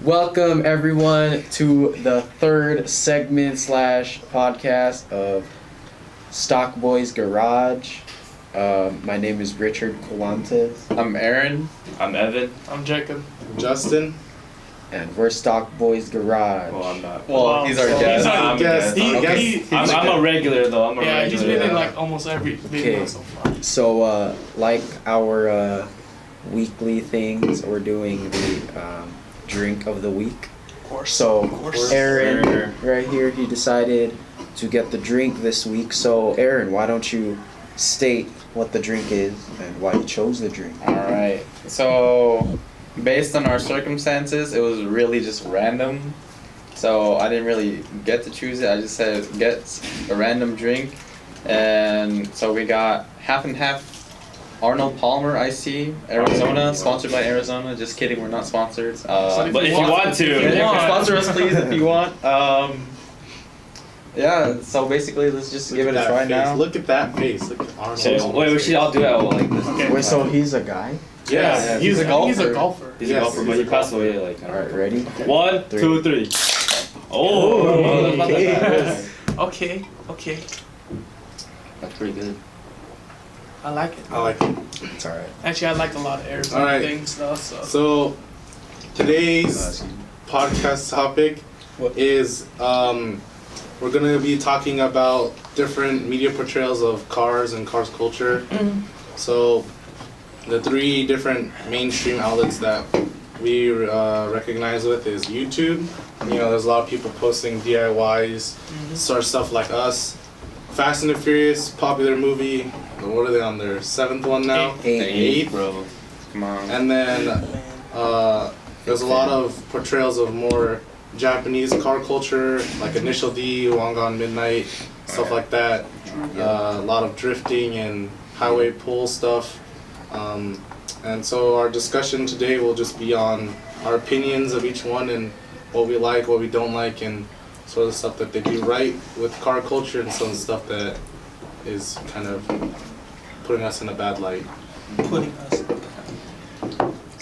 Welcome everyone to the third segment / podcast of Stock Boys Garage. My name is Richard Colantes. I'm Aaron. I'm Evan. I'm Jacob. Justin. And we're Stock Boys Garage. Well, I'm not. Well, he's our guest. I'm a guest. I'm a regular though. I'm a regular. He's been in like almost every video so far. So, like our weekly things, we're doing the drink of the week. Of course. So, Aaron, right here, he decided to get the drink this week. So, Aaron, why don't you state what the drink is and why you chose the drink? Alright. So, based on our circumstances, it was really just random. So, I didn't really get to choose it. I just said, get a random drink. And so, we got half and half Arnold Palmer IC, Arizona, sponsored by Arizona. Just kidding, we're not sponsored. But if you want to, sponsor us please if you want. Yeah, so basically let's just give it a try now. Look at that face. Look at Arnold. So, wait, we should all do it like this. Okay. Wait, so he's a guy? Yes. He's a golfer. He's a Yes, golfer, but he passed away like. Alright, ready? 1, 2, 3. Oh. Okay. That's pretty good. I like it. I like it. It's alright. Actually, I like a lot of Arizona Alright. things though. So, today's podcast topic is we're going to be talking about different media portrayals of cars and cars culture. So, the three different mainstream outlets that we recognize with is YouTube. You know, there's a lot of people posting DIYs, sort of stuff like us. Fast and the Furious, popular movie. What are they on their 7th one now? Eight. Bro. Come on. And then there's a lot of portrayals of more Japanese car culture, like Initial D, Wangan Midnight, stuff like that. A lot of drifting and highway pull stuff. And so our discussion today will just be on our opinions of each one and what we like, what we don't like, and sort of stuff that they do right with car culture and some of the stuff that is kind of putting us in a bad light. Putting us.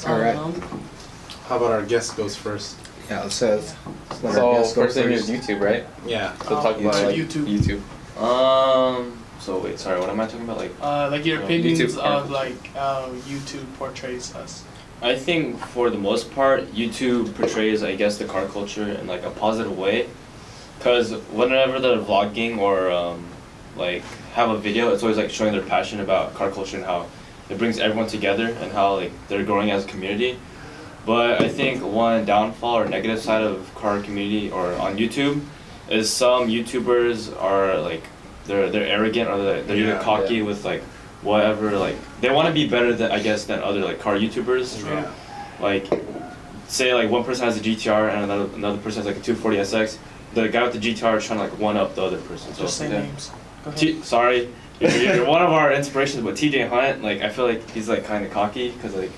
Alright. How about our guest goes first? Yeah, it says. So, first thing is YouTube, right? Yeah. So talk about like, YouTube. So wait, sorry, what am I talking about? Like your opinions YouTube car of like how YouTube portrays us. I think for the most part, YouTube portrays, I guess, the car culture in like a positive way. Cause whenever they're vlogging or like have a video, it's always like showing their passion about car culture and how it brings everyone together and how like they're growing as a community. But I think one downfall or negative side of car community or on YouTube is some YouTubers are like they're arrogant or they're either cocky with like whatever, like they want to be better than other like car YouTubers. Yeah. Like say like one person has a GTR and another person has like a 240 SX. The guy with the GTR is trying to like one up the other person. So Just say names. Go ahead. Sorry, you're one of our inspirations, but TJ Hunt, like I feel like he's like kind of cocky because like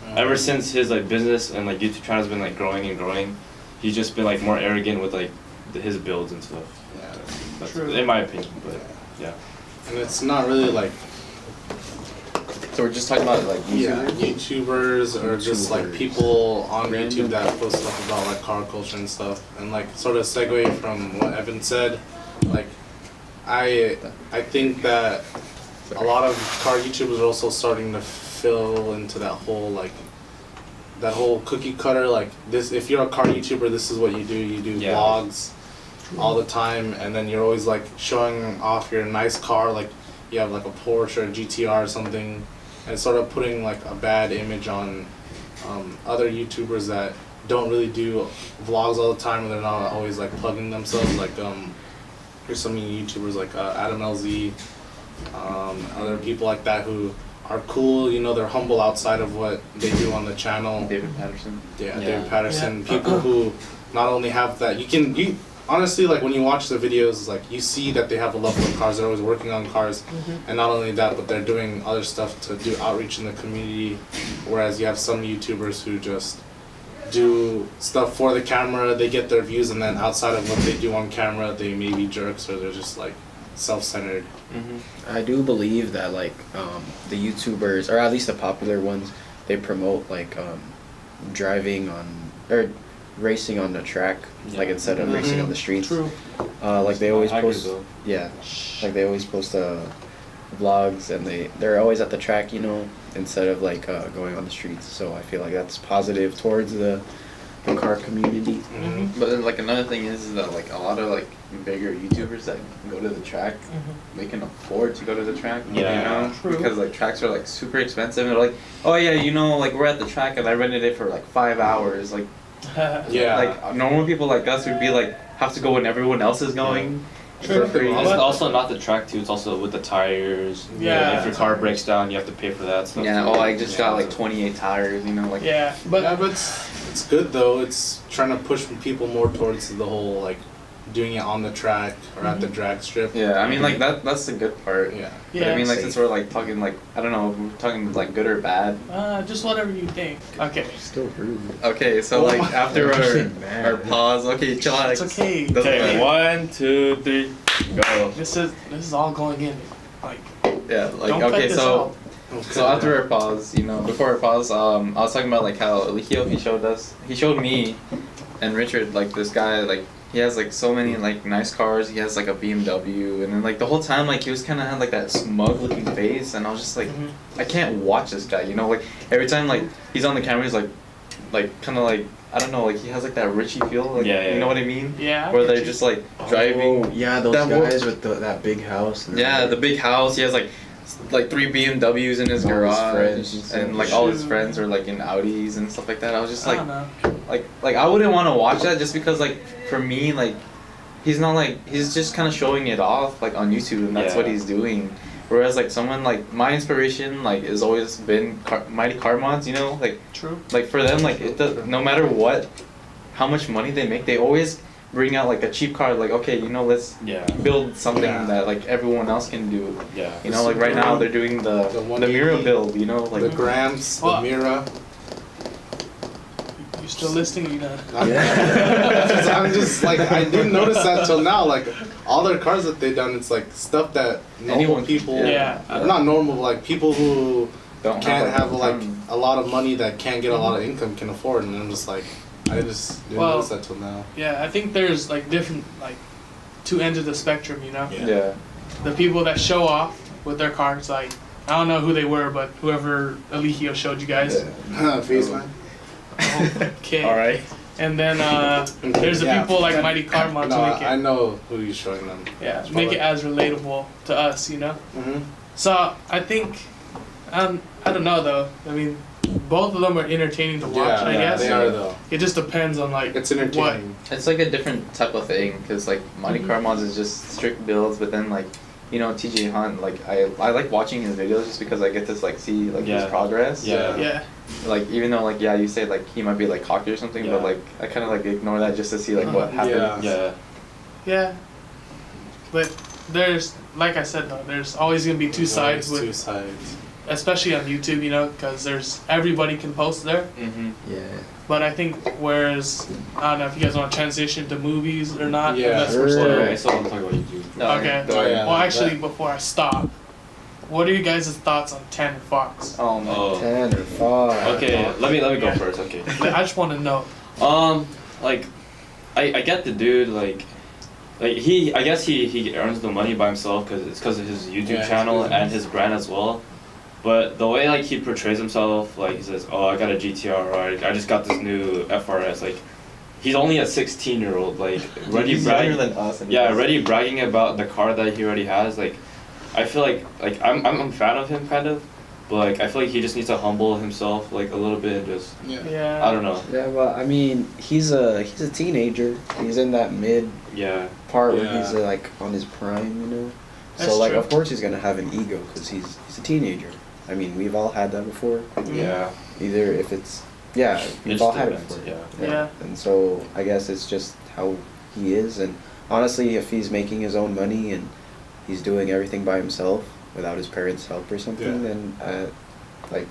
ever since his like business and like YouTube channel has been like growing and growing, he's just been like more arrogant with like his builds and stuff. Yeah. That's True. in my opinion, but yeah. And it's not really like So we're just talking about like YouTubers or just like people on YouTube that post stuff about like car culture and stuff, and like sort of segue from what Evan said, like I think that a lot of car YouTubers are also starting to fill into that whole cookie cutter, like this, if you're a car YouTuber, this is what you do vlogs all the time, and then you're always like showing off your nice car, like you have like a Porsche or a GTR or something, and sort of putting like a bad image on other YouTubers that don't really do vlogs all the time, and they're not always like plugging themselves. Like there's so many YouTubers like Adam LZ, other people like that who are cool. You know, they're humble outside of what they do on the channel. David Patterson. Yeah, David Patterson. People who not only have that, you honestly, like when you watch the videos, like you see that they have a love for cars. They're always working on cars, and not only that, but they're doing other stuff to do outreach in the community. Whereas you have some YouTubers who just do stuff for the camera, they get their views, and then outside of what they do on camera, they may be jerks or they're just like self-centered. I do believe that like the YouTubers, or at least the popular ones, they promote like driving on, or racing on the track, like Yeah. instead of racing on the streets. True. Like they always I agree, post, though. yeah, like they always post vlogs, and they're always at the track, instead of like going on the streets. So I feel like that's positive towards the car community. Mm-hmm. But then, like, another thing is that like a lot of like bigger YouTubers that go to the track, they can afford to go to the track. Yeah. True. Because like tracks are like super expensive. And they're like, oh yeah, like we're at the track and I rented it for like 5 hours. Like, Yeah. like normal people like us would be like have to go when everyone else is going. True. For free. It's But- also not the track too. It's also with the tires. Yeah. If your car breaks down, you have to pay for that stuff. Yeah. too. Oh, I just got like 28 tires. Like. Yeah, But but it's good though. It's trying to push people more towards the whole like doing it on the track or at the drag strip. Yeah, I mean like that's the good part. Yeah. But I yeah, mean like since we're like talking like I don't know if we're talking like good or bad. just whatever you think. Okay, Still rude. Okay, so Oh like my- after Man. our pause, okay, chill out. it's okay. Doesn't Okay, matter. 1, 2, 3, go. This is all going in. Like, Yeah, like don't okay, cut this so out. so after our pause, before our pause, I was talking about like how Elikio he showed me and Richard like this guy like he has like so many like nice cars. He has like a BMW, and then like the whole time like he was kind of had like that smug looking face, and I was just like, I can't watch this guy. Like every time like he's on the camera, he's like kind of like I don't know, like he has like that Richie feel. Like, Yeah, yeah, you know what I mean? Yeah. I Where get they're you. just like driving. Oh, yeah, those that guys with that big house. And Yeah, the big house. He has like 3 BMWs in his All his garage, friends and stuff. and like all his Shoot. friends are like in Audis and stuff like that. I was just I like, don't know. like I wouldn't want to watch that just because like for me like he's not like he's just kind of showing it off like on YouTube, and that's what Yeah. he's doing. Whereas like someone like my inspiration like has always been Mighty Car Mods, like True. like for them like it does, no matter what, how much money they make, they always bring out like a cheap car. Like okay, let's Yeah. build something Yeah. that like everyone else can do. Yeah. Like right now they're doing the The Mira 180, build. Like the Grams, the Well- Mira. You still listening? You know. I'm just like I didn't notice that till now. Like all their cars that they've done, it's like stuff that normal Anyone- people, Yeah. not normal, like people who don't can't have the like time. a lot of money that can't get a lot of income can afford, and I'm just like I just didn't Well- notice that till now. Yeah, I think there's like different like two ends of the spectrum. Yeah. The people that show off with their cars, like I don't know who they were, but whoever Elikio showed you guys. Face man. Okay. All right. And then there's the Yeah. people like Mighty Car Mods No, make it. I know who you're showing them. Yeah, make it as relatable to us, Mm-hmm. So I think, I don't know though. I mean, both of them are entertaining to watch. I guess they are though. it just depends on like It's entertaining. It's like a different type of thing because like Mighty Car Mods is just strict builds, but then like TJ Hunt, like I like watching his videos just because I get to like see like his Yeah. progress. Yeah. Yeah, Like even though like you say like he might be like cocky or something, Yeah. but like I kind of like ignore that just to see like what Uh-huh. happens. Yeah. Yeah. but there's like I said though, there's always gonna be two sides Two with, sides. especially on YouTube, because there's everybody can post there. Mm-hmm. Yeah. But I think whereas I don't know if you guys want to transition to movies or not. Yeah. That's Sure. personal. I still want to talk about YouTube. Okay. Oh, yeah. Well, actually, before I stop, what are you guys' thoughts on Tanner Fox? Oh man. Oh. 10 or 5. Okay, let me go Yeah. first. Okay. I just want to know. Like, I get the dude. Like I guess he earns the money by himself because of his YouTube Yeah, channel his business. and his brand as well. But the way like he portrays himself, like he says, "Oh, I got a GTR, or I just got this new FRS." Like, he's only a 16-year-old. Like, already He's younger bragging. than us. and Yeah, he's- already bragging about the car that he already has. Like, I feel like I'm a fan of him kind of, but like I feel like he just needs to humble himself like a little bit and just Yeah. I don't know. Yeah, but I mean, he's a teenager. He's in that mid Yeah. part where Yeah. he's like on his prime. That's So like, true. of course he's gonna have an ego because he's a teenager. I mean, we've all had that before. Yeah. Either if it's we've It all just had it depends, before. Yeah. And so I guess it's just how he is. And honestly, if he's making his own money and he's doing everything by himself without his parents' help or something, Yeah. then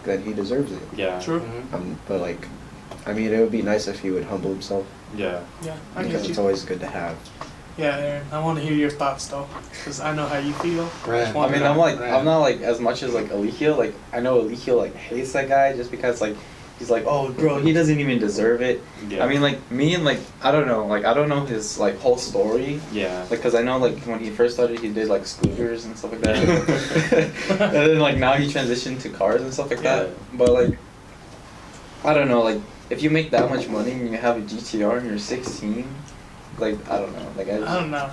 then he deserves it. Yeah. True. Mm-hmm. But like, I mean, it would be nice if he would humble himself Yeah. Yeah, I because get it's you. always good to have. Yeah, Aaron, I want to hear your thoughts though, because I know how you feel. Right. Just I want mean, to know. I'm not like as much as like Elikio. Like I know Elikio like hates that guy just because like he's like, oh, bro, he doesn't even deserve it. Yeah. I mean, like, me and, like, I don't know, like, I don't know his, like, whole story. Yeah. Like, cause I know, like, when he first started, he did, like, scooters and stuff like that. And then, like, now he transitioned to cars and stuff like that. But, like, I don't know, like, if you make that much money and you have a GTR and you're 16, like, I don't know. Like, I don't know.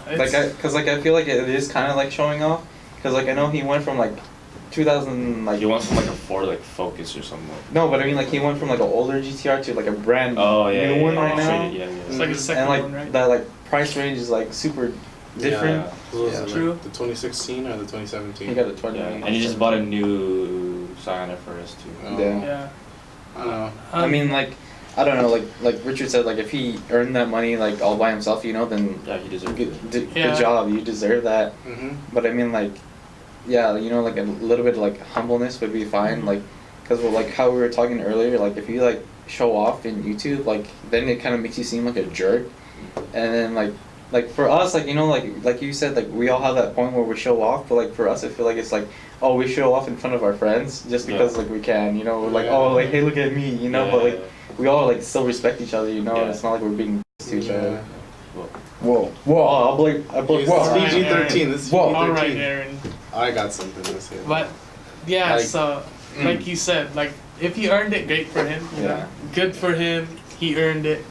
Cause, like, I feel like it is kind of, like, showing off. Cause, like, I know he went from, like, 2000, like... You went from, like, a Ford, like, Focus or something. No, but I mean, like, he went from, like, an older GTR to, like, a brand new one right now. Yeah. It's like a second And, like, one, right? that, like, price range is, like, super different. What was Yeah. it, True. like the 2016 or the 2017? He got a 20. Yeah. And he just bought a new Scion FRS too. Oh, Yeah. Yeah. I don't know. I mean, like, I don't know, like Richard said, like, if he earned that money, like, all by himself, you know, then Yeah, he deserves good, it. Yeah. good job, you deserve that. Mm-hmm. But I mean, like, yeah, you know, like, a little bit of, like, humbleness would be fine, like, because, well, like, how we were talking earlier, like, if you, like, show off in YouTube, like, then it kind of makes you seem like a jerk. And then, like, for us, like, you know, like you said, like, we all have that point where we show off, but, like, for us, I feel like it's like, oh, we show off in front of our friends just because, like, we can, you know, we're like, oh, like, hey, look at me, you know, but, like, we all, like, still respect each other, you know, and it's not like we're being to each other. Whoa. Oh, I blew, It's whoa. PG-13. This is Whoa. PG-13. All right, Aaron. I got something to say. But yeah, Like- so like you said, like if he earned it, great for him. You Yeah. know? Good for him. He earned it.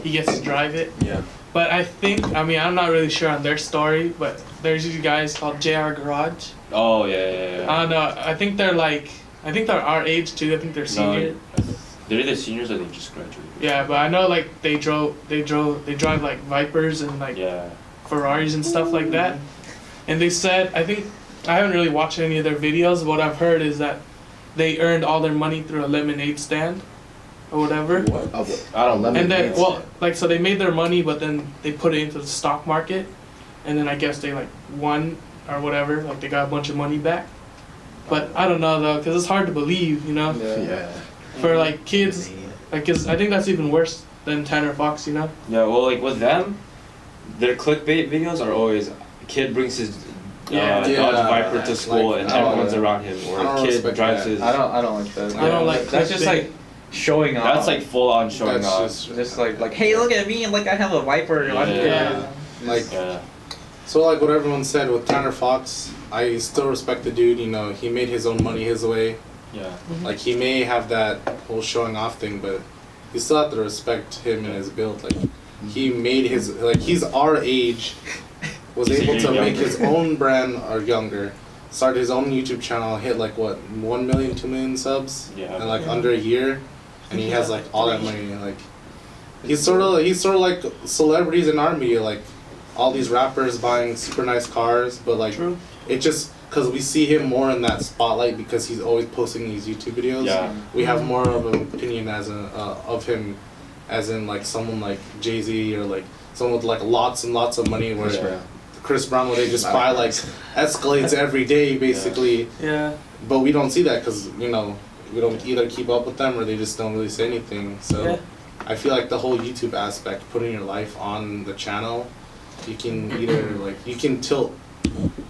He gets to drive it. Yeah. But I think, I mean, I'm not really sure on their story, but there's these guys called JR Garage. Oh yeah. I don't know. I think they're our age too. I think they're senior. No, they're either seniors or they just graduated. Yeah, but I know like they drive like Vipers and like Yeah. Ferraris and stuff like that. And they said, I think, I haven't really watched any of their videos. What I've heard is that they earned all their money through a lemonade stand or whatever. I don't know. And then, well, like, so they made their money, but then they put it into the stock market. And then I guess they like won or whatever. Like they got a bunch of money back. But I don't know though, because it's hard to believe, you know? Yeah. For like kids, like, cause I think that's even worse than Tanner Fox, you know? Yeah, well, like with them, their clickbait videos are always kid brings his Yeah. Dodge Viper to school Like, and I don't- everyone's around him, I or don't a kid respect drives that. his. I don't like that. I don't like That's just clickbait. like showing off. That's like full on showing That's off. just like hey, look at me, like I have a Viper. Yeah. Like, Yeah. so like what everyone said with Tanner Fox, I still respect the dude. You know, he made his own money his way. Yeah. Like he may have that whole showing off thing, but you still have to respect him and his build. Like he made his, like he's our age, was So able you're to make younger. his own brand or younger, start his own YouTube channel, hit like what 1 million, 2 million subs Yeah. in like under a year, and he has like all that money. Like he's sort of like celebrities in our media, like all these rappers buying super nice cars, but like True. it just because we see him more in that spotlight because he's always posting these YouTube videos. Yeah. We have more of an opinion as of him, as in like someone like Jay-Z or like someone with like lots and lots of money. Where Yeah. Chris Brown, where they just buy like Escalades every day, basically. Yeah. But we don't see that because we don't either keep up with them or they just don't really say anything. So Yeah. I feel like the whole YouTube aspect, putting your life on the channel, you can either like you can tilt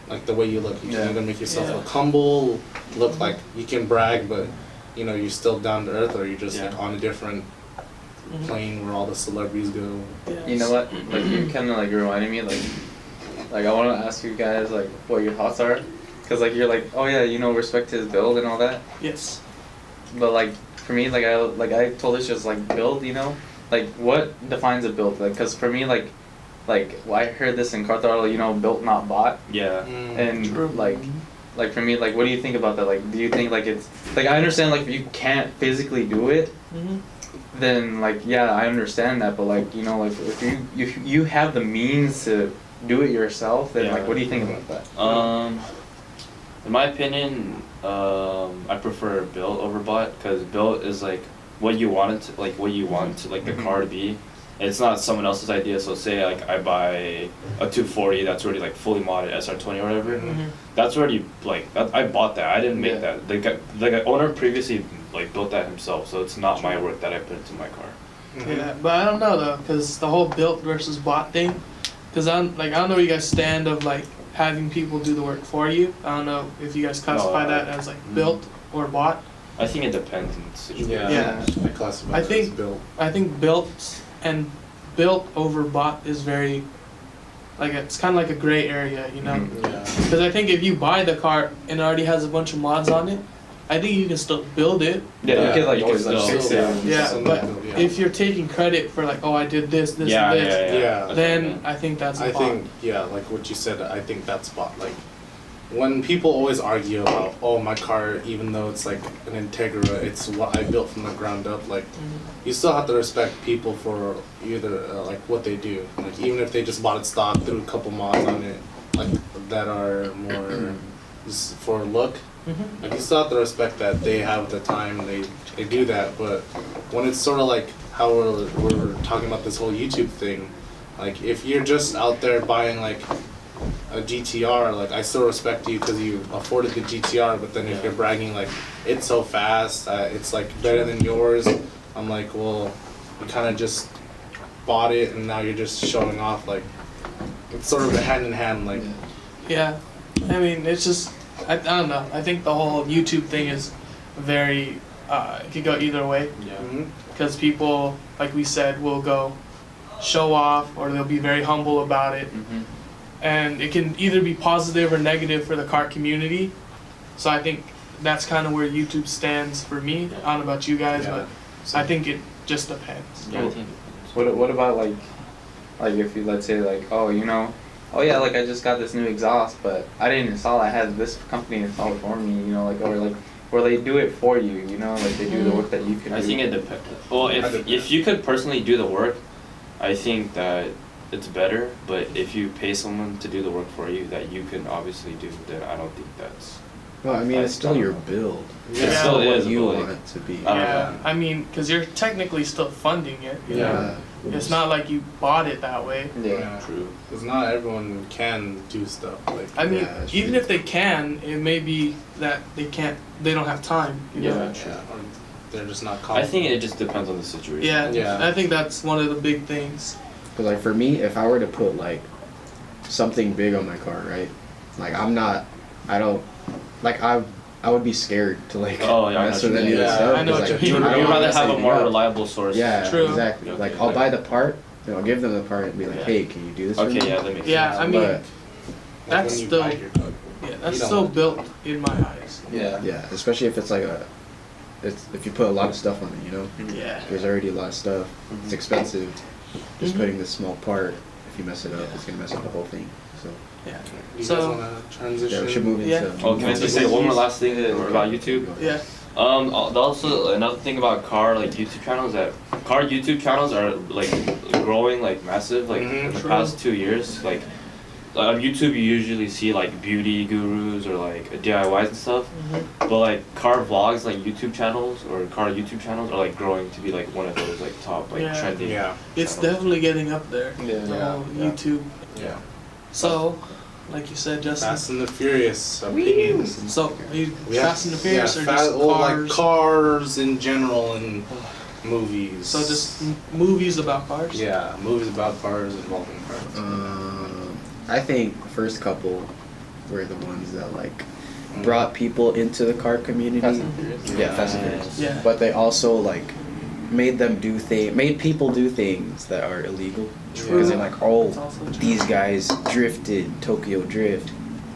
like the way you look. You can either make yourself Yeah. look humble, look like you can brag, but you're still down to earth, or you're just like Yeah. on a different plane where all the celebrities go. You know what? Like you kind of like reminded me like I want to ask you guys like what your thoughts are, cause like you're like, oh yeah, respect his build and all that. Yes. But like for me, like I told us just like build, like what defines a build? Like, cause for me, like well, I heard this in car throttle, built not bought, Yeah. and True. like for me, like what do you think about that? Like, do you think like it's like I understand like if you can't physically do it, Mm-hmm. then like yeah, I understand that, but like like if you have the means to do it yourself, then like Yeah. what do you think about that? In my opinion, I prefer built over bought because built is like what you want it to, like what you want to, like the car to be. It's not someone else's idea. So say like I buy a 240 that's already like fully modded SR20 or whatever. Mm-hmm. That's already like I bought that. I didn't make that. The owner previously like built that himself. So it's not my work that I put into my car. Yeah, but I don't know though, cause the whole built versus bought thing, cause I don't know where you guys stand of like having people do the work for you. I don't know if you guys classify that as like built or bought. I think it depends on the situation. Yeah. I classify I it think- as built. I think built over bought is very, like, it's kind of like a gray area, you know? Mhm. Yeah. Because I think if you buy the car and it already has a bunch of mods on it, I think you can still build it. Yeah, Yeah, you could like you always still, fix yeah. it. Yeah, Something but built, yeah. if you're taking credit for like, oh, I did this, this, Yeah, and this, Yeah. then I think that's a I bot. think, yeah, like what you said, I think that's bought. Like, when people always argue about, oh, my car, even though it's like an Integra, it's what I built from the ground up, like, Mhm. you still have to respect people for either, like, what they do. Like, even if they just bought it stock, threw a couple mods on it, like, that are more just for look, Mhm. like, you still have to respect that they have the time, they do that. But when it's sort of like how we're talking about this whole YouTube thing, like, if you're just out there buying like a GTR, like, I still respect you because you afforded the GTR. But then if you're bragging like it's so fast, it's like better than yours, I'm like, well, you kind of just bought it and now you're just showing off. Like, it's sort of a hand in hand. Like, Yeah, I mean, it's just, I don't know. I think the whole YouTube thing is very, it could go either way. Yeah. mhm. Because people, like we said, will go show off or they'll be very humble about it. Mm-hmm. And it can either be positive or negative for the car community. So I think that's kind of where YouTube stands for me. I don't know about you guys, Yeah. but I think it just depends. Yeah, I think What about like if you, let's say, like, oh, you know, oh yeah, like I just got this new exhaust, but I didn't install it. I had this company install it for me, you know, like, or they do it for you, you know, like they do the work that you can do. I think it depends. Well, if you could personally do the work, I think that it's better. But if you pay someone to do the work for you that you can obviously do, then I don't think that's. Well, I mean, it's still your build. Yeah. It's It still still what is, you but, want like, it to be. I don't Yeah, know. I mean, because you're technically still funding it. You know? Yeah. It's not like you bought it that way. Yeah. True. Because not everyone can do stuff like. I mean, Yeah, that's even true. if they can, it may be that they don't have time. You know? Yeah. Yeah, or they're just not I confident. think it just depends on the situation. Yeah, Yeah. I think that's one of the big things. But like for me, if I were to put like something big on my car, right? Like I don't, like I would be scared to like Oh, yeah, I mess know with what any you of mean. this Yeah, stuff. I know 'cause, what you like, mean. You'd I don't rather wanna mess have a anything more up. reliable source. Yeah, True. exactly. Okay, Like okay, I'll okay. buy the part, and I'll give them the part and be like, Yeah. hey, can you do this for Okay, me? yeah, that makes Yeah, sense. I mean, But Like that's when you still buy your car. yeah, You that's don't still want- built in my eyes. Yeah. yeah, especially if it's like if you put a lot of stuff on it, you know. Yeah. There's already a lot of stuff. It's expensive. Just Mhm. putting this small part, if you mess it up, it's gonna mess up the whole thing. So Yeah. You So- guys want to transition? yeah, we should move into. Yeah. Oh, can I just say one more last thing about YouTube? Yeah. Also another thing about car like YouTube channels that car YouTube channels are like growing like massive like in the True. past 2 years. Like on YouTube you usually see like beauty gurus or like DIYs and stuff. But like car vlogs like YouTube channels or car YouTube channels are like growing to be like one of those like top like Yeah. trending. Yeah. It's channels. definitely getting up there. Yeah. The Yeah. whole Yeah. YouTube. Yeah. So, like you said, Justin. Fast and the Furious opinions. So, are you We have- Fast and the Furious or fa- just well, cars? like cars in general and movies. So just movies about cars. Yeah, movies about cars involving cars. I think the first couple were the ones that like brought people into the car community. Fast and Furious. Yeah, Fast and Furious. Yeah. But they also like made people do things that are illegal. True. Because they're like, oh, That's also true. these guys drifted Tokyo Drift.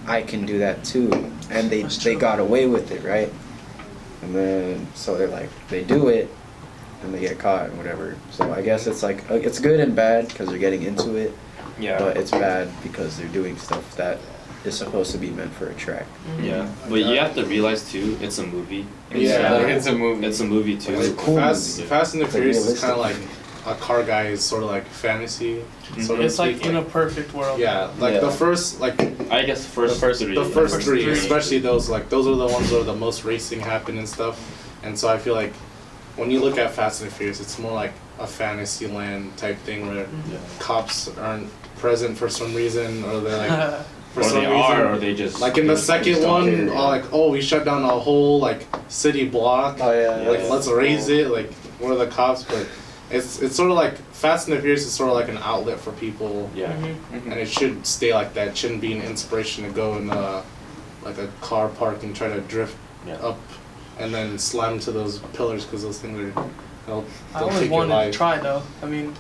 I can do that too. And That's they true. got away with it, right? And then so they're like they do it and they get caught and whatever. So I guess it's like it's good and bad because they're getting into it. Yeah. But it's bad because they're doing stuff that is supposed to be meant for a track. Yeah. But you have to realize too, it's a movie. Yeah, like, it's a movie. It's a movie too. It's a cool Fast, movie. Fast and the It's Furious is realistic. kind of like a car guy's sort of like fantasy. Sort of It's like speak, in a perfect world. yeah, like Yeah. the first like I guess The first three. the first First three, three. especially those are the ones where the most racing happen and stuff. And so I feel like when you look at Fast and Furious, it's more like a fantasy land type thing where cops aren't present for some reason, or they're like for Or some they reason. are, or they just Like in the second don't one, care, yeah. like, oh, we shut down a whole like city block. Oh yeah. Like yeah. let's raise it. Like where are the cops? But it's sort of like Fast and the Furious is sort of like an outlet for people, Yeah. Mhm. and it should stay like that. It shouldn't be an inspiration to go in like a car park and try to drift Yeah. up and then slam into those pillars because those things are. They'll I always take your wanted to life. try though. I mean,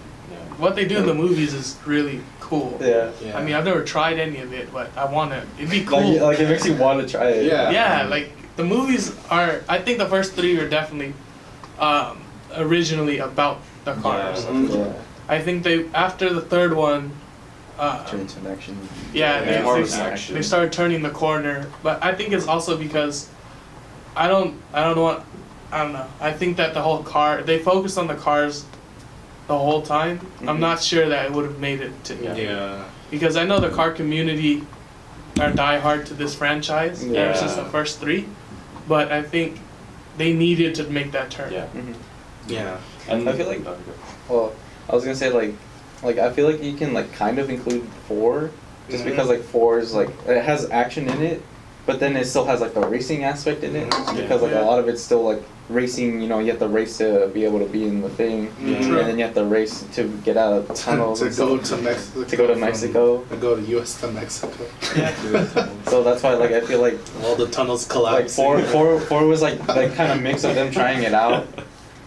what they do in the movies is really cool. Yeah. Yeah. I mean, I've never tried any of it, but I wanna. It'd be cool. Like it makes you want to try it. Yeah. Yeah, like the movies are. I think the first three are definitely originally about the cars. Yeah. I think they after the third one. Turn into an action movie. Yeah, Yeah, more of they, an action. they started turning the corner, but I think it's also because I don't know. I think that the whole car they focused on the cars the whole time. I'm not sure that it would have made it to Yeah. because I know the car community are diehard to this franchise Yeah. ever since the first three, but I think they needed to make that turn. Yeah. Yeah. And I feel like- Well, I was gonna say like I feel like you can like kind of include 4, just because like 4 is like it has action in it, but then it still has like the racing aspect in it because like Yeah. a lot of it's still like racing. You know, you have to race to be able to be in the thing, Yeah. and then you have to race to get out of tunnels. to and go stuff. to Mexico. To go to Mexico. To go to U.S. to Mexico. Yeah. So that's why like I feel like All the tunnels like collapse. four was like kind of mix of them trying it out,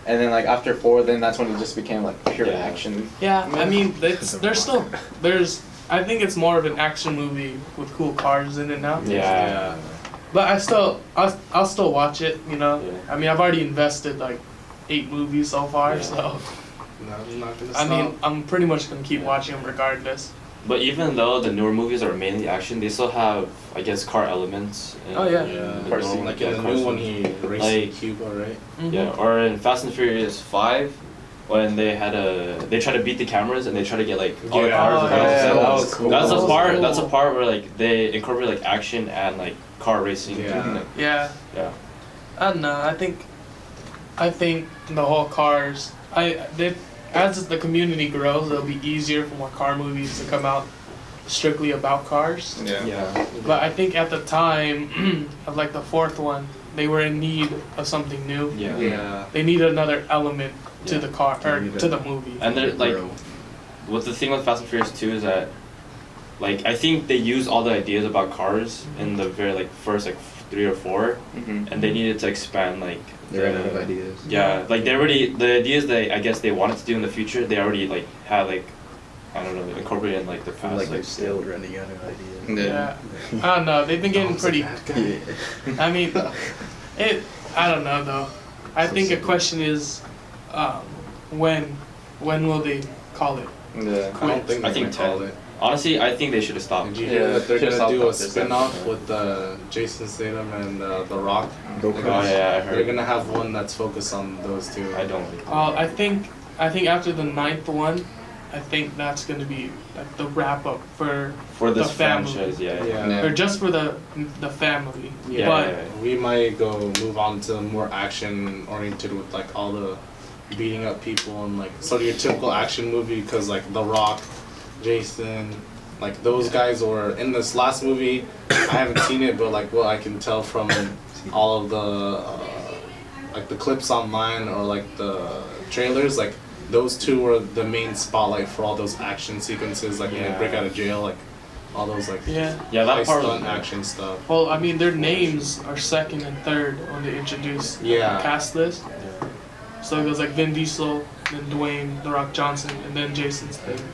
and then like after 4, then that's when it just became like pure Yeah. action. Yeah, I mean, I think it's more of an action movie with cool cars in it now. Yeah. But I'll still watch it, you know. Yeah. I mean, I've already invested like 8 movies so far, Yeah. so No, I'm not gonna I stop. mean, I'm pretty much gonna keep watching them regardless. But even though the newer movies are mainly action, they still have, I guess, car elements. In, Oh, yeah. the Car normal- scene, like yeah, in the car new scene. one, he raced Like- in Cuba, right? Yeah, or in Fast and Furious 5, when they try to beat the cameras and they try to get like all the Yeah. cars. Oh, around. yeah, So that was cool. That's That a was part. cool. That's a part where like they incorporate like action and like car racing. Yeah. and, like, Yeah, yeah. I don't know. I think the whole cars. As the community grows, it'll be easier for more car movies to come out strictly about cars. Yeah. But I think at the time of like the fourth one, they were in need of something new. Yeah. Yeah. They needed another element to Yeah. the car or They need to a- the movie. And they're like, what the thing with Fast and Furious 2 is that, like, I think they used all the ideas about cars in the very like first like 3 or 4, Mm-hmm. and they needed to expand like. They're out of the- ideas. Yeah, like the ideas they I guess they wanted to do in the future, they already like had like, I don't know, incorporated in like the past. Like they're still running out of ideas. Yeah. I don't know. They've been getting Dom's a pretty. bad guy. I mean, I don't know though. I think a question is, when will they call it? Yeah. I don't think I they're think gonna call 10. it. Honestly, I think they should have stopped. Did you Yeah, hear that they're should've gonna do a stopped after spin-off seven. with Jason Statham and The Rock? Go They're Oh gonna- yeah, I They're heard. gonna have one that's focused on those two. I don't like. I think after the 9th one, I think that's gonna be like the wrap up for For this the family. franchise, yeah. Yeah. or just for the family. Yeah. But We might move on to more action oriented with like all the beating up people and like sort of your typical action movie because like The Rock, Jason, like those guys were in this last movie. I haven't seen it, but like what I can tell from all of the like the clips online or like the trailers, like those two were the main spotlight for all those action sequences, like when Yeah. they break out of jail, like all those like yeah. Yeah, high that part stunt was action stuff. Well, I mean, their names are second and third when they introduce Yeah. the cast list. So it goes like Vin Diesel, then Dwayne, The Rock Johnson, and then Jason Statham.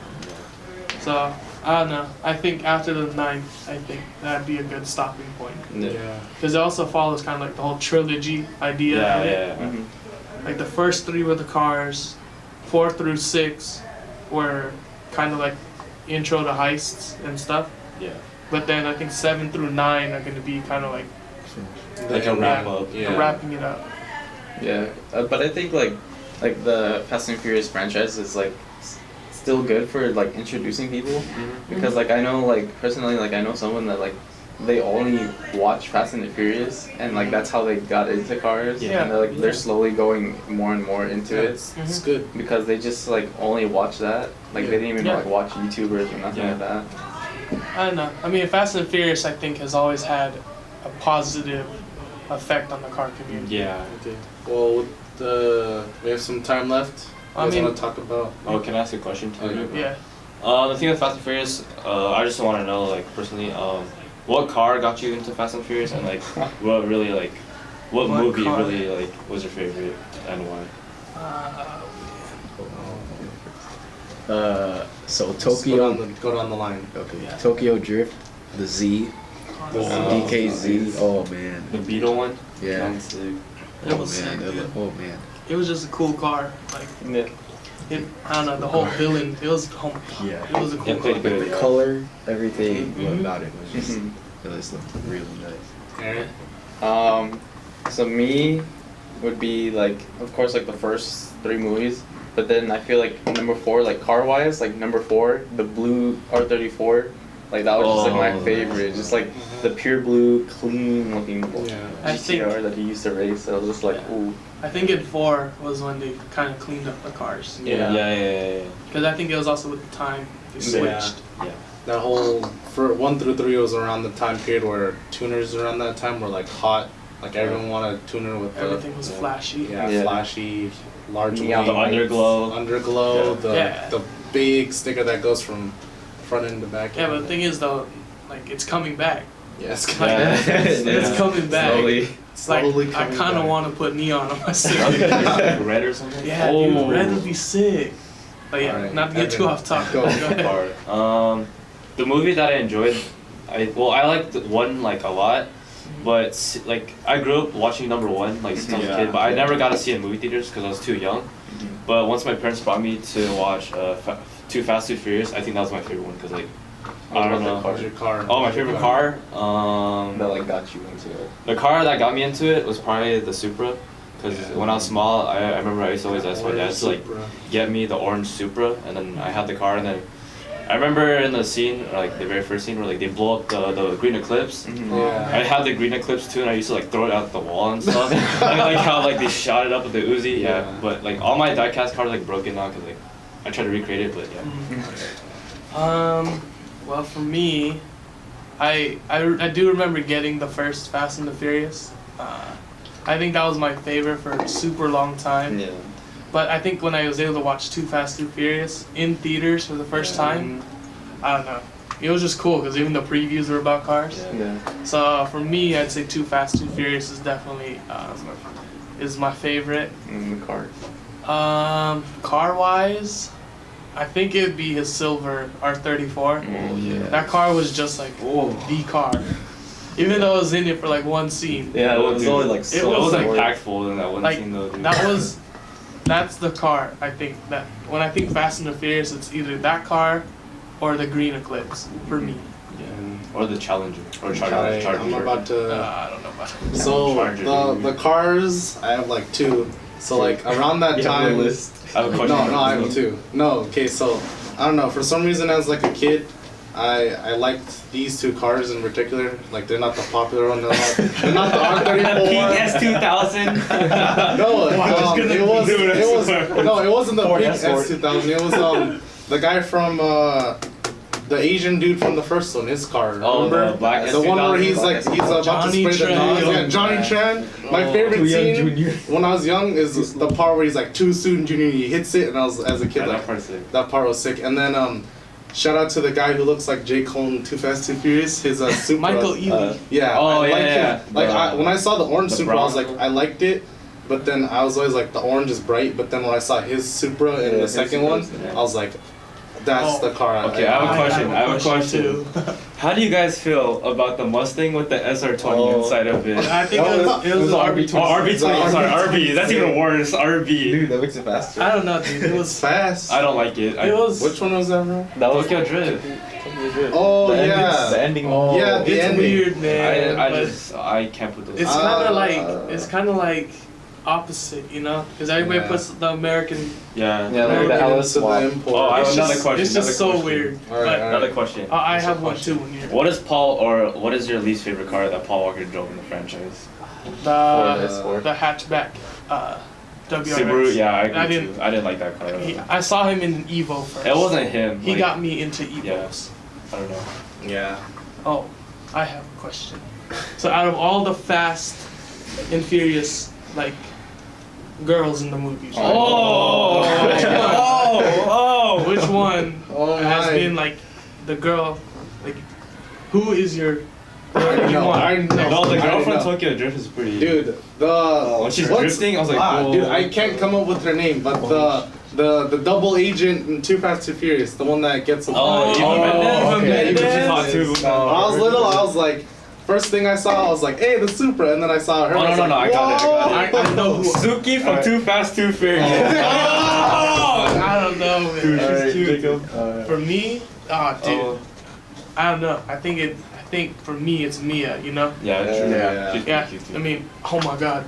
So I don't know. I think after the 9th, I think that'd be a good stopping point. Yeah. Because it also follows kind of like the whole trilogy idea Yeah, of it. yeah. Mm-hmm. Like the first 3 were the cars, 4 through 6 were kind of like intro to heists and stuff. Yeah. But then I think 7 through 9 are going to be kind of like Like a wrap up. Yeah. wrapping it up. Yeah, but I think like the Fast and Furious franchise is like still good for like introducing people because like I know like personally like I know someone that like they only watch Fast and the Furious and like that's how they got into cars Yeah. and they're slowly going more and more into Yeah, it it's good. because they just like only watch that like they didn't even Yeah. like watch YouTubers or nothing Yeah. like that. I don't know. I mean, Fast and Furious, I think, has always had a positive effect on the car community. Yeah. Okay. Well, we have some time left. I You guys mean- want to talk about? Oh, can I ask a question too? Okay. Yeah. The thing with Fast and Furious, I just want to know, like, personally, what car got you into Fast and Furious, and like, what really like What What movie car? really like was your favorite and why? So Just Tokyo. go down the line. Okay. Yeah. Tokyo Drift, the Z, Oh, DKZ. nice. Oh man. The Beetle one. Yeah. Sounds sick. It Oh was sick, man. dude. Oh man. It was just a cool car. Like, Yeah. I don't know, the whole villain. It was Yeah. It was a cool It played car. good. The Yeah. color, everything Mhm. about it was just. Mhm. It just looked really nice. Aaron? So me would be like, of course, like the first 3 movies, but then I feel like number 4, like car wise, like number 4, the blue R34, like that was just like my Oh, favorite, just like the pure blue, clean looking Yeah. I think- GTR that he used to race. So I was just like, ooh. I think in 4 was when they kind of cleaned up the cars. Yeah. Yeah. Because I think it was also with the time they Yeah. switched. That whole for 1 through 3 was around the time period where tuners around that time were like hot. Like everyone wanted a tuner with the Everything was flashy. Yeah. flashy, large Neon wings, underglow. underglow, Yeah. the big sticker that goes from front end to back. Yeah, but the thing is though, like it's coming back. yeah, it's Like, kind of it's coming back. Slowly. It's like slowly I coming kind of back. want to put neon on my suit. Red or something. Yeah, Oh. dude, red would be sick. But yeah, Alright, not to get too Evan, off topic. go. Go ahead. The movie that I enjoyed, I liked one like a lot, but like I grew up watching number 1 like since I was a kid, but I never got to see it in movie theaters because I was too young. But once my parents brought me to watch Too Fast Too Furious, I think that was my favorite one because like I don't know. What's your car? Oh, my favorite car. That like got you into it. The car that got me into it was probably the Supra, because Yeah. when I was small, I remember I used to always ask my dad to like Supra. get me the orange Supra, and then I had the car, and then I remember in the scene, or like the very first scene, where like they blow up the green eclipse. Yeah. I had the green eclipse too, and I used to like throw it out the wall and stuff. I like how like they shot it up with the Uzi, yeah. Yeah. But like all my diecast cars like broken now, cause like I tried to recreate it, but yeah. Well, for me, I do remember getting the first Fast and the Furious. I think that was my favorite for a super long time. Yeah. But I think when I was able to watch Too Fast Too Furious in theaters for the first time, I don't know. It was just cool because even the previews were about cars. Yeah. So for me, I'd say Too Fast Too Furious is definitely is my favorite. The car. Car wise, I think it'd be his silver R34. Oh yeah. That car was just like the car. Even though I was in it for like one scene. Yeah, it was Dude, only like it It was like- impactful in that one like, scene though, dude. That's the car, I think. That when I think Fast and the Furious, it's either that car or the green Eclipse for me. Or the Challenger. Or Alright, Charger. I'm about to. I don't know about it. So Charger, the cars, I have like 2. So like around that You have time. a list. I have a question. No, I have 2. No, okay, so I don't know. For some reason, as like a kid, I liked these 2 cars in particular. Like they're not the popular one. They're not the R34. S2000. No, it wasn't the Ford pink Escort. S2000. It was the guy from the Asian dude from the first one. His car. Oh, remember? the black The one where S2000? he's like he's about Johnny to spray the Tran. nose. Yeah, Johnny Tran. My favorite Too Young scene Junior. when I was young is the part where he's like too soon junior. He hits it, and I was as a kid Yeah, like that part's sick. that part was sick. And then shout out to the guy who looks like J. Cole in Too Fast Too Furious. His Supra. Michael Ealy. Yeah. Oh, I yeah, like yeah. him. Like The- when I saw the orange the Supra, I was like brown. I liked it. But then I was always like the orange is bright. But then when I saw his Supra in Yeah, the his second one, Supra's, yeah. I was like, that's Oh. the car. Okay, I have a question. I have a question. too. How do you guys feel about the Mustang with the SR20 Oh. inside of it? I think it was Oh, RB20. RB20. Sorry, RB. That's even worse. RB. Dude, that makes it faster. I don't know, dude. It It's was. fast. I don't like it. It was. Which one was that, bro? That was Tokyo Drift. Oh the ending, yeah. the ending. Oh. Yeah, the It's ending. weird, man. but I can't put those. It's kind of Uh, like opposite, you know, because everybody Yeah. puts the American. Yeah. Yeah, like the American Alice to the swap. import. Oh, I have It's another just, question. It's just so another question. weird. Alright, but alright. Another question. I What's have the one question? too when you're What is your least favorite car that Paul Walker drove in the franchise? the hatchback WRX. Subaru. Yeah, I agree I didn't- too. I didn't like that car. I saw him in an Evo first. It wasn't him. He like, got me into Evos. Yeah. I don't know. Yeah. Oh, I have a question. So out of all the Fast and Furious like girls in the movies, right? Oh. which one Oh has my. been like the girl? Like, who is your I know. No, the girl from know. Tokyo Drift is pretty. Dude, when she's drifting, I was like, whoa. dude, I can't come up with her name, but the double agent in Too Fast Too Furious, the one that gets. Oh, okay. She's hot too. When I was little, I was like, first thing I saw, I was like, hey, the Supra, and then I saw her. Oh, I no, I got it. I know who. Suki from Too Fast Too Furious. I don't know, man. Dude, she's cute. For me, dude, I don't know. I think for me it's Mia. You know. Yeah, true. Yeah. She's Yeah. cute too. I mean, oh my God.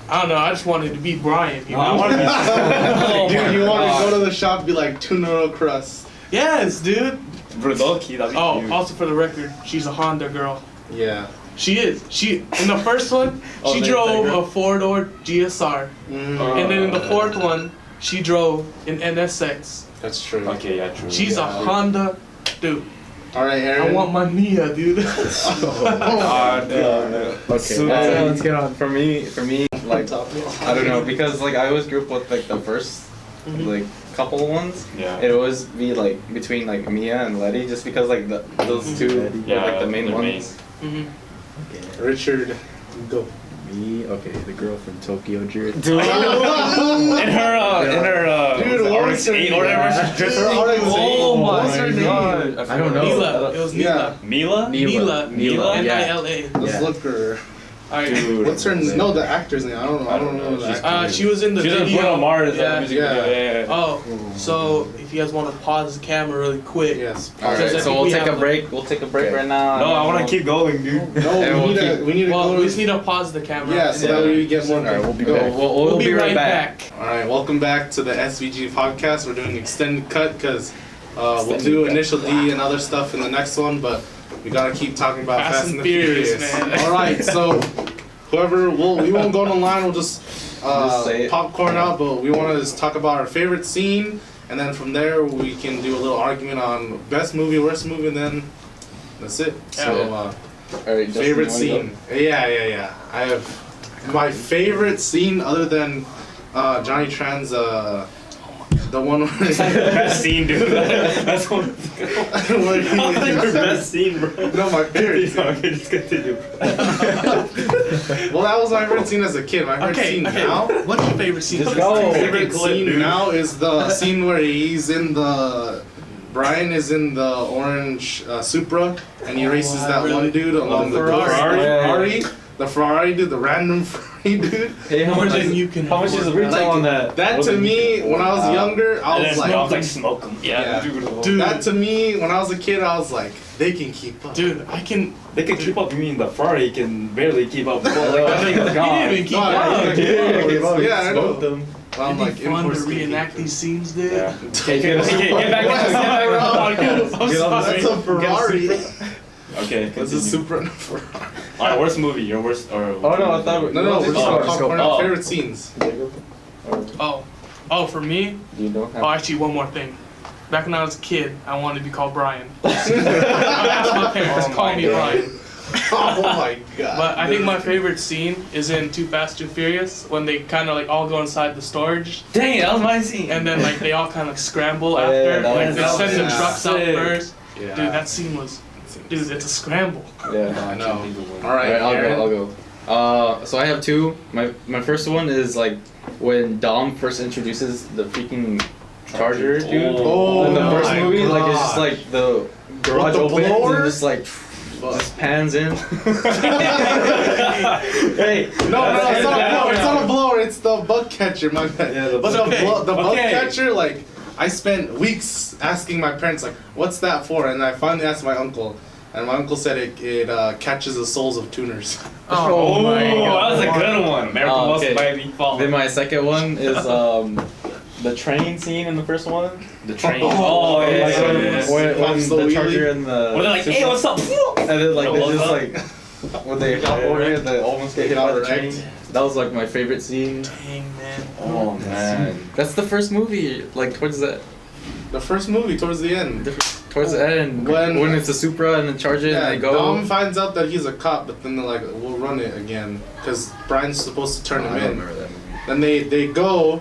I don't know. I just wanted to be Brian. You know. I want to be. Oh Dude, my you want to God. go to the shop, be like tuna roll crust. Yes, dude. Brudoki, that'd be Oh, cute. also for the record, she's a Honda girl. Yeah. She is. She in the first one, Oh, she the drove Integra? a 4-door GSR, and then in the fourth one, she drove an NSX. That's true. Okay, yeah, true. She's a Yeah. Honda, dude. All right, Aaron. I want my Mia, dude. Okay, So, let's get on. For me, like, I don't know, because like I always grew up with like the first like couple ones. Yeah. It always be like between like Mia and Letty, just because like those two were Yeah, like the main they're ones. Mhm. Okay. Richard, go. Me, okay, the girl from Tokyo Drift. Dude. In her Dude, what was her RX-8 name? or whatever, she's drifting. Her RX-8. Oh What was my her name? God. I don't know. Nila. It was Nila. Mila? Nila. Nila, yeah. Nila. Let's Yeah. look her. Alright. Dude. What's her name? No, the actor's name. I don't know. I don't know the She's- actor. She was in the She's in video. Bruno Mars Yeah. music Yeah. video. Yeah. Oh, so if you guys want to pause the camera really quick. Yes. All Because I right, so think we'll we take a have- break. We'll take a break Okay. right now. No, I want to keep going, dude. No, And we we'll need to Well, go. we just need to pause the camera. Yeah, so and that then- way we get more. All right, we'll be Go. back. We'll be right back. All right, welcome back to the SVG podcast. We're doing extended cut because we'll Extended do cut. initial D and other stuff in the next one, but we gotta keep talking about Fast and the Furious, Furious. man. All right, so whoever we won't go on the line. We'll just say it. popcorn out, but we want to just talk about our favorite scene, and then from there we can do a little argument on best movie, worst movie, and then that's it. So. All right, Justin, Favorite you wanna scene? Yeah. I have my favorite scene other than Johnny Tran's the one where Best scene, dude. That's one. where he Your best scene, bro. no, my favorite scene. Okay, just continue. Well, that was my favorite scene as a kid. My favorite scene now. What's your favorite scene? Just My go. favorite Clip, scene dude. now is the scene where he's in the. Brian is in the orange Supra and he races that really? one dude along the Ferrari? The Ferrari dude, the random Ferrari dude. Hey, how More much than is you can. How much is the afford. retail on that? That to me, when I was younger, I And was then like, smells like smoke 'em. Yeah. Dude. Dude. that to me, when I was a kid, I was like, they can keep up. Dude, I can. They can keep up. You mean the Ferrari can barely keep up? Like, that thing is He didn't gone. even keep No, up. yeah, I know. them. I'm It'd like, be fun in-force to reenact speaking. these scenes, dude. Yeah. Okay, Get back to the podcast. I'm Get on the sorry. That's a Ferrari. Okay, That's a continue. Supra and a Ferrari. Alright, worst movie. Your worst or? Oh no, I thought. No, we're just Oh, talking just about go- oh. favorite scenes. Oh, for me. You don't have. Oh, actually, one more thing. Back when I was a kid, I wanted to be called Brian. I asked my parents to Oh call my me God. Brian. Oh my god. But I think my favorite scene is in Too Fast, Too Furious when they kind of like all go inside the storage Dang it, that was my scene. and then like they all kind of like scramble Oh, yeah, after. that Like was- they that send the was trucks out sick. first. Yeah. Dude, that scene was. Dude, it's a scramble. Yeah. I know. All Alright, right, Aaron. I'll go. So I have two. My first one is like when Dom first introduces the freaking Charger dude. Oh in the first my movie, like it's just God. like the garage the opens blower? and just like just pans in. Hey, No, it's not a blower. It's not a blower. It's the bug catcher. My bad. Yeah, the but bug- the bug okay. catcher, like, I spent weeks asking my parents, like, what's that for? And I finally asked my uncle, and my uncle said it catches the souls of tuners. Oh, my God. that was a good one. American Oh, Muscle okay. Baby Fall. Then my second one is the train scene in the first one. The train. Oh, Oh, yeah. Like yeah, when, yeah. when Pops the the wheelie. Charger and the Well, they're like, hey, what's up? and then like they What's just up? like when they hop over here, they almost get hit by the Got train. wrecked. That was like my favorite scene. Dang, man. Oh, man. That's the first movie, like towards the The first movie, towards the end. towards the end when it's a Supra and the Charger Yeah, and they go. Dom finds out that he's a cop, but then they're like, we'll run it again. Because Brian's supposed to turn him I don't in. remember that movie. Then they go,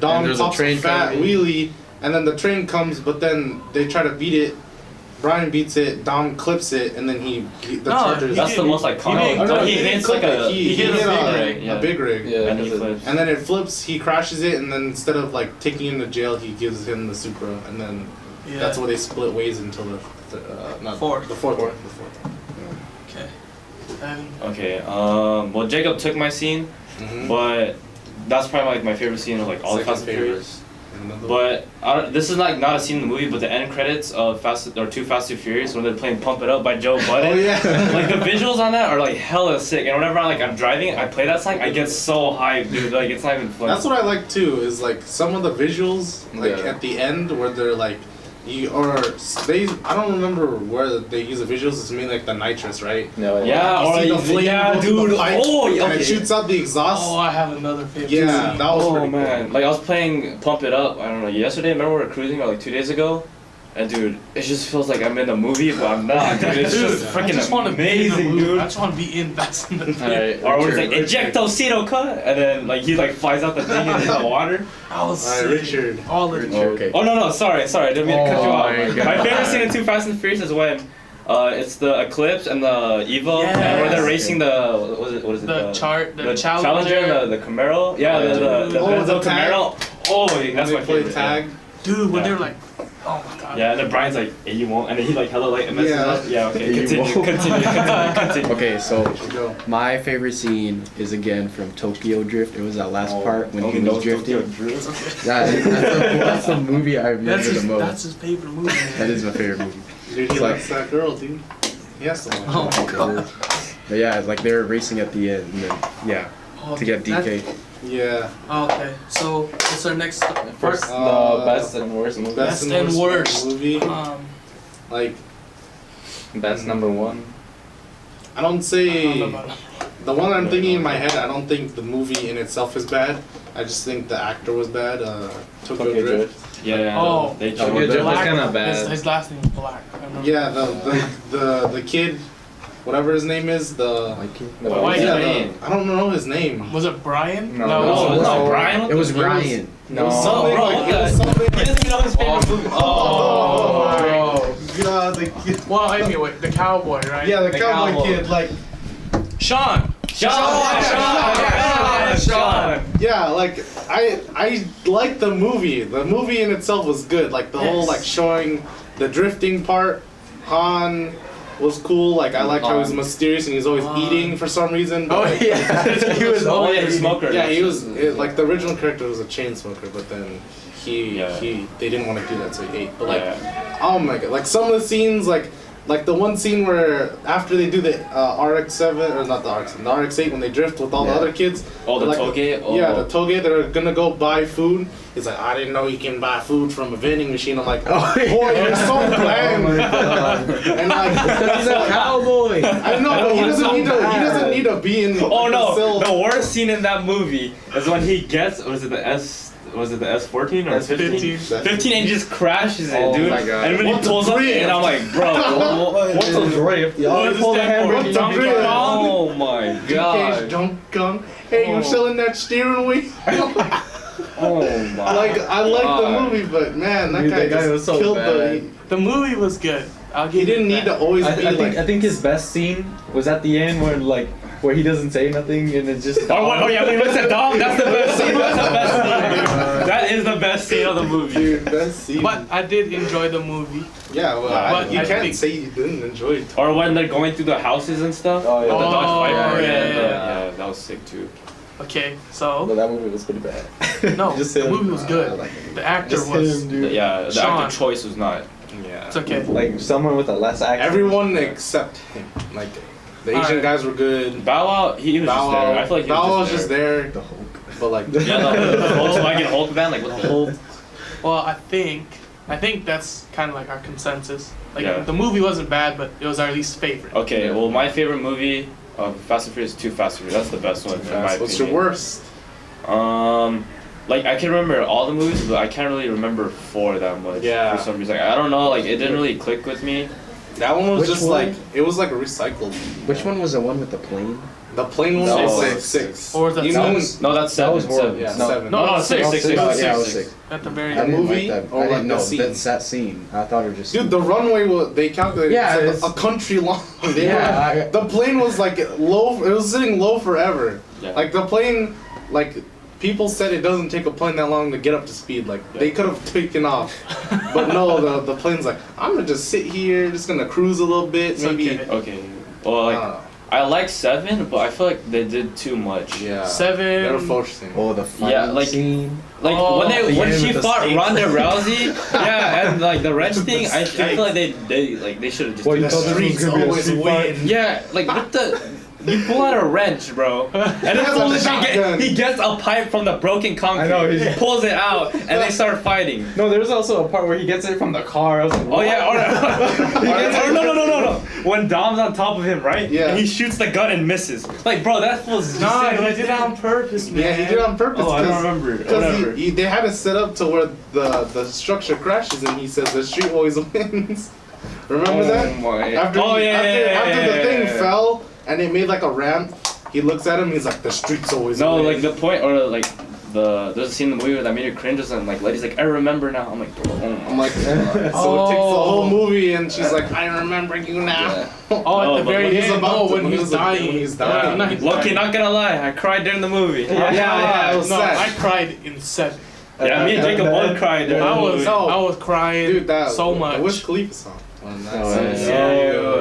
Dom And there's a pops a train fat coming. wheelie, and then the train comes, but then they try to beat it, Brian beats it, Dom clips it, and then the No, Chargers. That's the most iconic. no, He didn't hits clip like it. a. He hit hits a a rig, yeah. a big rig. Yeah, And he flips. And then it flips, he crashes it, and then instead of like taking him to jail, he gives him the Supra, and then Yeah. that's where they split ways until the Fourth. The fourth one. Okay. And Okay. Well, Jacob took my scene, Mm-hmm. but that's probably like my favorite scene of like all the Fast and Furious. But this is not a scene in the movie, but the end credits of Too Fast, Too Furious when they're playing "Pump It Up" by Joe Budden. Oh yeah. Like the visuals on that are like hella sick, and whenever I'm driving, I play that song, I get so hyped, dude. Like it's not even funny. That's what I like too. Is like some of the visuals, like Yeah. at the end where they're like, I don't remember where they use the visuals. It's mainly like the nitrous, right? No, Yeah, You or see the like, flame yeah, go through dude. the pipe, Oh, yeah. and Okay. it shoots out the exhaust. oh, I have another favorite. Yeah, scene. that was Oh pretty man, like I was playing Pump It Up. I don't know. Yesterday, remember we were cruising, or like 2 days ago, and dude, it just feels like I'm in a movie, but I'm not. Dude, it's Dude, just I freaking just want to be in the amazing, movie. dude. I just want to be in Fast and the Furious. Alright, Or when it's like Richard. ejectocito cut, and then like he like flies out the thing into the water. I was All right, Richard. all of it. Okay. Oh no, sorry, I didn't mean to cut you Oh off. my God. My favorite scene in Too Fast and Furious is when it's the Eclipse and the Evo, and where they're Yes. racing the what is it? The the Challenger. and the Camaro. Yeah, the Oh, the Benzo Camaro. Oh, When that's they my play favorite. tag. Dude, when Yeah. they're like, oh my god. Yeah, and then Brian's like, hey, you won't, and then he like hella like messes Yeah. up. Yeah, okay, You continue. won't. Okay, so Should go. my favorite scene is again from Tokyo Drift. It was that last Oh, part when he only was knows drifting. Tokyo Drift. That's the movie I remember That's the most. that's his favorite movie. Man. That is my favorite movie. Dude, he It's like- likes that girl, dude. He has to watch Oh it. my god. But yeah, like they were racing at the end, and then yeah, Oh, to get that- DK. Yeah. Okay, so what's our next First, first? the best and worst movie. Best and worst. movie. Like, Best number one. I don't I don't say know about the one I'm thinking in my head. I don't think the movie in itself is bad. I just think the actor was bad. Tokyo Drift. Yeah. Oh. they Tokyo chose- Drift was Black. kinda bad. His last name is Black. I remember. Yeah, the kid, whatever his name is, the The Why one- is yeah, it- I don't know his name. Was it Brian? No, No, Brian. It was It was- Ryan. No. Something bro, like what it was the- something He like. doesn't know his favorite movie. Oh, God, the kid. Well, anyway, the cowboy, right? Yeah, the cowboy kid. Like, Sean. Sean. yeah, like I like the movie. The movie in itself was good. Like the whole Yes. like showing the drifting part. Han was cool. Like I liked how he was Han. mysterious and he's always Han. eating for some reason. Oh but- yeah, he was Oh, yeah, the always smoker. Yeah, he was like the original character was a chain smoker, but then Yeah. they didn't want to do that, so he ate. But like, Yeah. oh my god, like some of the scenes, like the one scene where after they do the RX-7 or not the RX-7, the RX-8 when they drift with all the Yeah. other kids. Oh, the like, toge? Oh. Yeah, the toge. They're gonna go buy food. He's like, I didn't know you can buy food from a vending machine. I'm like, Oh, boy, you're so bland. And like, He's a cowboy. I know, but he doesn't need to. He doesn't need to be in. Oh no! the The worst scene in that movie is when he gets was it the S14 or S15? 15 and he just crashes it, Oh dude. my God. And when he What the pulls up, drift? and I'm like, bro, what's a drift? Yeah, What does pull it the stand for? handbrake, Dunk drift. dong? Oh my DK's god! junk gun. Hey, you selling that steering wheel? Oh my! Like I like the God. movie, but man, that Dude, guy that guy just was so killed bad. The movie was good. I'll He give didn't you need that. to always I be think like. I think his best scene was at the end where he doesn't say nothing and it's just. Oh yeah, when he looks at Dom, that's the best scene. That's the best scene, dude. That is the best scene of the movie. Dude, best scene. But I did enjoy the movie. Yeah, well, But you I can't think- say you didn't enjoy it. Or when they're going through the houses and stuff. Oh, yeah. With the Dodge Oh, Viper. yeah, and yeah. yeah, that was sick too. Okay, But so that movie was pretty bad. no, Just the him. movie was good. The actor Just was. him, dude. Yeah, the Sean. actor choice was not. Yeah. It's okay. Like someone with a less accent. Everyone except him. Like the Asian Alright. guys were good. Bow Wow, he was just there. I feel like he Bow Wow was was just there. The Hulk. But like, Yeah, the Volkswagen Hulk van, like what the hell? Well, I think that's kind of like our consensus. Like Yeah. the movie wasn't bad, but it was our least favorite. Okay, well my favorite movie of Fast and Furious is Too Fast and Furious. That's the best one in my opinion. what's your worst? Like I can remember all the movies, but I can't really remember 4 that much. Yeah. For some reason, I don't know. Like it didn't really click with me. That one was Which just one? like it was like recycled. Which one was the one with the plane? The plain one That was was like six. 6. Or was that You seven? know- No, that's That was 7. more- 7. Yeah, No. 7. No, no, six. Yeah, it was 6. At the very I end. didn't movie like that. or I like didn't know the scene? that's that scene. I thought it was just. Dude, the runway was, they calculated Yeah, it's it's- like a country long. They Yeah, were- the plane was like low, it was sitting low forever. Yeah. Like the plane, like people said it doesn't take a plane that long to get up to speed. Like they could have taken off. But no, the plane's like, I'm gonna just sit here, just gonna cruise a little bit, It's maybe. okay. Okay. Well, like I like 7, but I feel like they did too much. Yeah. Seven. They're forcing. Oh, the fight Yeah, like- scene. Like Oh, when the when end she with the fought steak. Ronda Rousey, yeah, and like the wrench With the thing, I steak. feel like they should have just. Well, did you The thought that. this was streets gonna be a always street fight? win. Yeah, like what the. You pull out a wrench, bro, and then has a shotgun. he gets a pipe from the broken concrete. I know, he's- pulls it out, and they start fighting. No, there's also a part where he gets it from the car. I was like, Oh yeah, or no. When Dom's on top of him, right? Yeah. And he shoots the gun and misses. Like, bro, that was Nah, he did it on purpose, man. Yeah, he did it on purpose. Oh, I don't remember. Whatever. Because they had it set up to where the structure crashes, and he says the street always wins. Remember that? My. After, Oh, yeah, after the thing yeah. fell and it made like a ramp, he looks at him. He's like, the streets always No, win. like the point, or like there's a scene in the movie that made me cringe, and like lady's like, I remember now. I'm like, I'm like, so it takes the whole movie, and she's like, I remember you now. Yeah. Oh, at No, the but very when he's end. about Oh, to- when when he's he's- dying. when he's dying. Yeah, Loki, not gonna lie, I cried during the movie. Yeah, it was no, sad. I cried in 7. Yeah, me and Jacob both cried during I the was movie. No. I was crying Dude, that so The much. Wiz Khalifa song. When that Oh, song-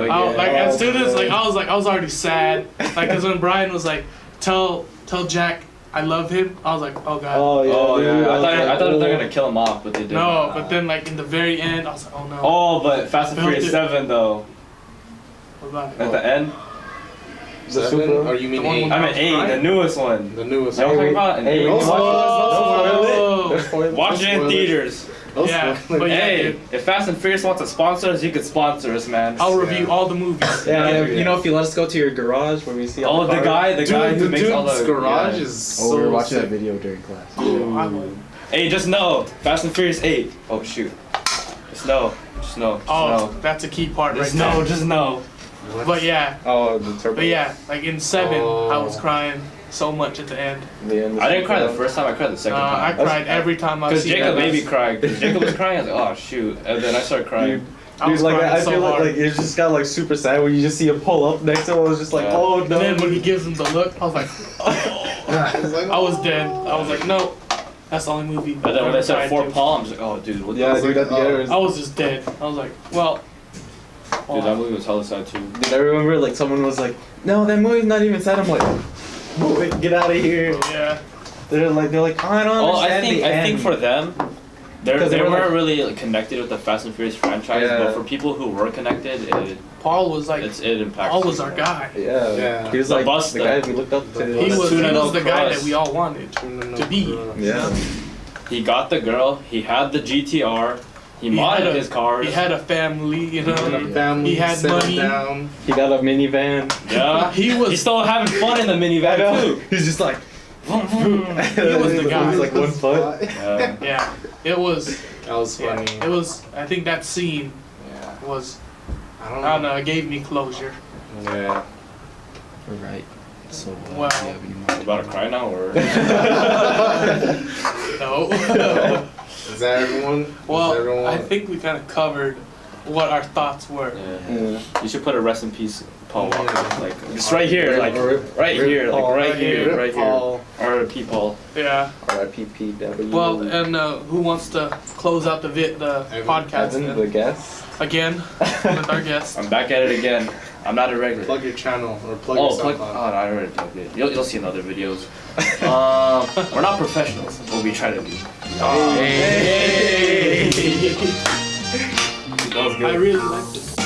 yeah. Like as soon as like I was already sad. Like, cause when Brian was like, tell Jack I love him. I was like, oh god. Oh yeah. Oh dude, yeah, I was thought like, they were gonna kill him off, but they didn't. No, but then like in the very end, I was like, oh no. Oh, but Fast and Built Furious it. 7 though. What about it? At the end, The Seven? super- Or you mean The one 8? with- I mean 8, the newest one. The newest You know what I'm one. talking about? And Hey, eight. when you watch Oh. it, spoilers. Watch it in spoilers. theaters. Those Yeah, spoilers. but yeah, Hey, dude. if Fast and Furious wants to sponsor us, you could sponsor us, man. I'll review Yeah. all the movies. Yeah, You know, if you let us go to your garage where we see all Oh, the cars. guy Dude, who the makes all dude's the garage yeah. is Oh, we were so watching that sick. video during class. I would. Hey, just know, Fast and Furious 8. Oh shoot. Just know. Oh, that's a key part Just right know. there. Just know. But yeah, Oh, the turbo. but yeah, like in 7, I was Oh. crying so much at the end. The end was I didn't cry the so- first time. I cried the second I time. cried every time I Because see Jacob that. made me cry. Because Jacob was crying. I was like, oh shoot, and then I started crying. Dude, I was dude, like crying I so feel hard. like it just got like super sad when you just see him pull up next to him. I was just like, Yeah. oh And no. then when he gives him the look, I was like, I was dead. I was like, no, that's the only movie. And then when they said Fort Paul, I'm just like, oh dude, what Yeah, the dude, at the end it was- I was just dead. I was like, well. Dude, that movie was hella sad too. Dude, I remember like someone was like, no, that movie's not even sad. I'm like, wait, get out of here. Yeah. They're like, oh, I don't Oh, understand I think the end. for them, Because they they were weren't like- really like, connected with the Fast and Furious franchise. Yeah. But for people who were connected, Paul was like, it impacts. Paul was our guy. Yeah. Yeah. He was The like bus the then. guy we looked up to. He the was tuna no the guy crust. that we all wanted to be. Yeah. He got the girl. He had the GTR. He modded had a- his cars. He had a family, you know. Family He had settled money. down. He got a minivan. yeah. He was- He's still having fun in the minivan too. He's just like. He was the guy. He was like 1 foot. Yeah. Yeah. It was. That was Yeah, funny. it was. I think that scene Yeah. was. I don't I don't know. It gave me closure. Yeah. Right. So, Wow. do you have any more? You about to cry now or? No. Is that everyone? Is Well, everyone? I think we kind of covered what our thoughts were. Yeah. Yeah. You should put a rest in peace, Paul Walker. Yeah. Like just right here, like right Rip here, like Paul. right here, Rip right here. Paul. R.I.P. Paul. Yeah. RIPPW. Well, and who wants to close out the Evan. podcast Evan, then? the guest. Again with our guest? I'm back at it again. I'm not a regular. Plug your channel or plug Oh, your plug. SoundCloud. Oh, no, I already plugged it. You'll see in other videos. We're not professionals, but we try to be. Hey. That was good. I really like this.